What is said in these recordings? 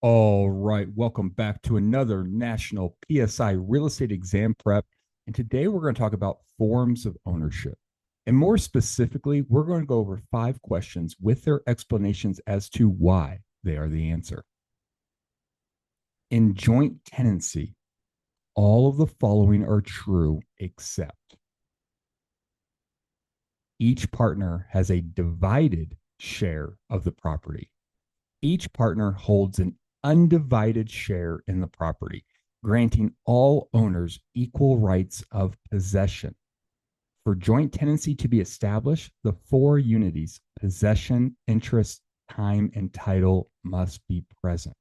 All right, welcome back to another National PSI Real Estate Exam Prep. And today we're going to talk about forms of ownership. And more specifically, we're going to go over 5 questions with their explanations as to why they are the answer. In joint tenancy, all of the following are true except each partner has a divided share of the property. Each partner holds an undivided share in the property, granting all owners equal rights of possession. For joint tenancy to be established, the 4 unities, possession, interest, time, and title, must be present.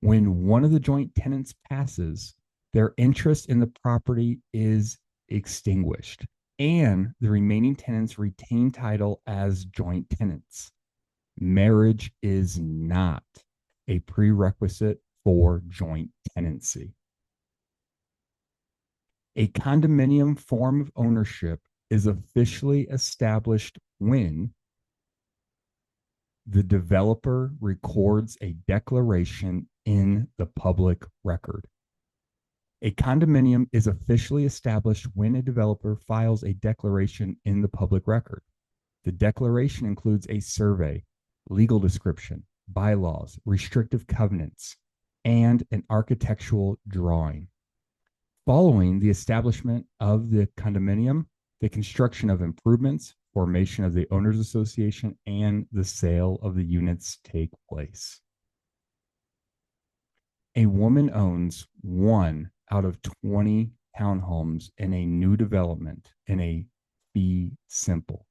When one of the joint tenants passes, their interest in the property is extinguished, and the remaining tenants retain title as joint tenants. Marriage is not a prerequisite for joint tenancy. A condominium form of ownership is officially established when the developer records a declaration in the public record. A condominium is officially established when a developer files a declaration in the public record. The declaration includes a survey, legal description, bylaws, restrictive covenants, and an architectural drawing. Following the establishment of the condominium, the construction of improvements, formation of the owners association, and the sale of the units take place. A woman owns 1 out of 20 townhomes in a new development in a fee simple,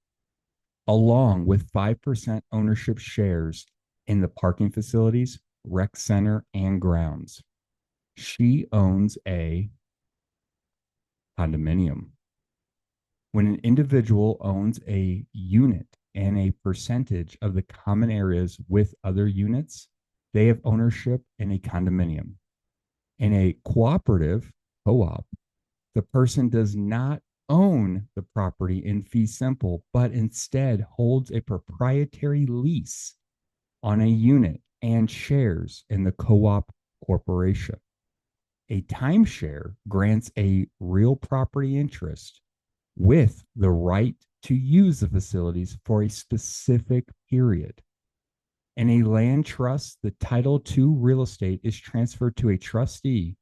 along with 5% ownership shares in the parking facilities, rec center, and grounds. She owns a condominium. When an individual owns a unit and a percentage of the common areas with other units, they have ownership in a condominium. In a cooperative, co-op, the person does not own the property in fee simple, but instead holds a proprietary lease on a unit and shares in the co-op corporation. A timeshare grants a real property interest with the right to use the facilities for a specific period. In a land trust, the title to real estate is transferred to a trustee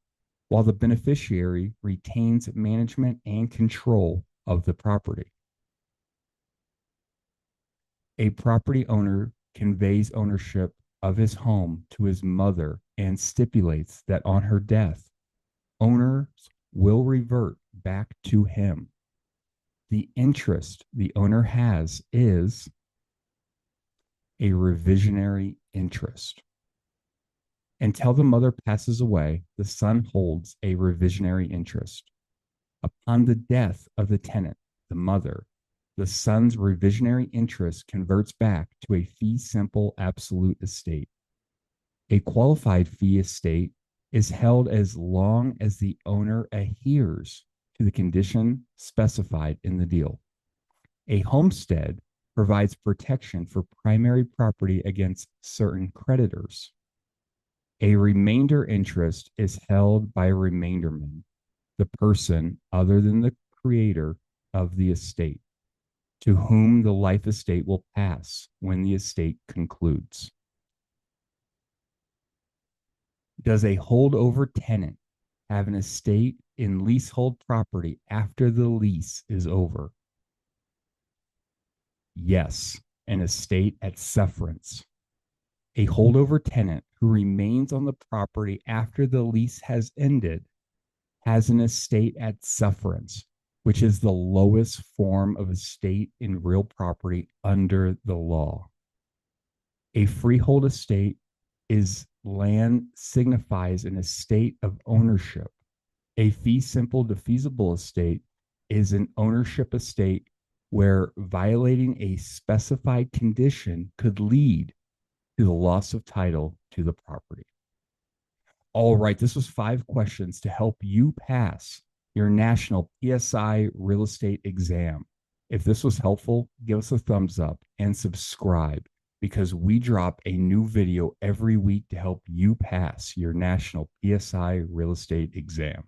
while the beneficiary retains management and control of the property. A property owner conveys ownership of his home to his mother and stipulates that on her death, owners will revert back to him. The interest the owner has is a revisionary interest. Until the mother passes away, the son holds a revisionary interest. Upon the death of the tenant, the mother, the son's revisionary interest converts back to a fee simple absolute estate. A qualified fee estate is held as long as the owner adheres to the condition specified in the deal. A homestead provides protection for primary property against certain creditors. A remainder interest is held by a remainderman, the person other than the creator of the estate, to whom the life estate will pass when the estate concludes. Does a holdover tenant have an estate in leasehold property after the lease is over? Yes, an estate at sufferance. A holdover tenant who remains on the property after the lease has ended has an estate at sufferance, which is the lowest form of estate in real property under the law. A freehold estate is land signifies an estate of ownership. A fee simple defeasible estate is an ownership estate where violating a specified condition could lead to the loss of title to the property. All right, this was 5 questions to help you pass your national PSI real estate exam. If this was helpful, give us a thumbs up and subscribe. because we drop a new video every week to help you pass your national PSI real estate exam.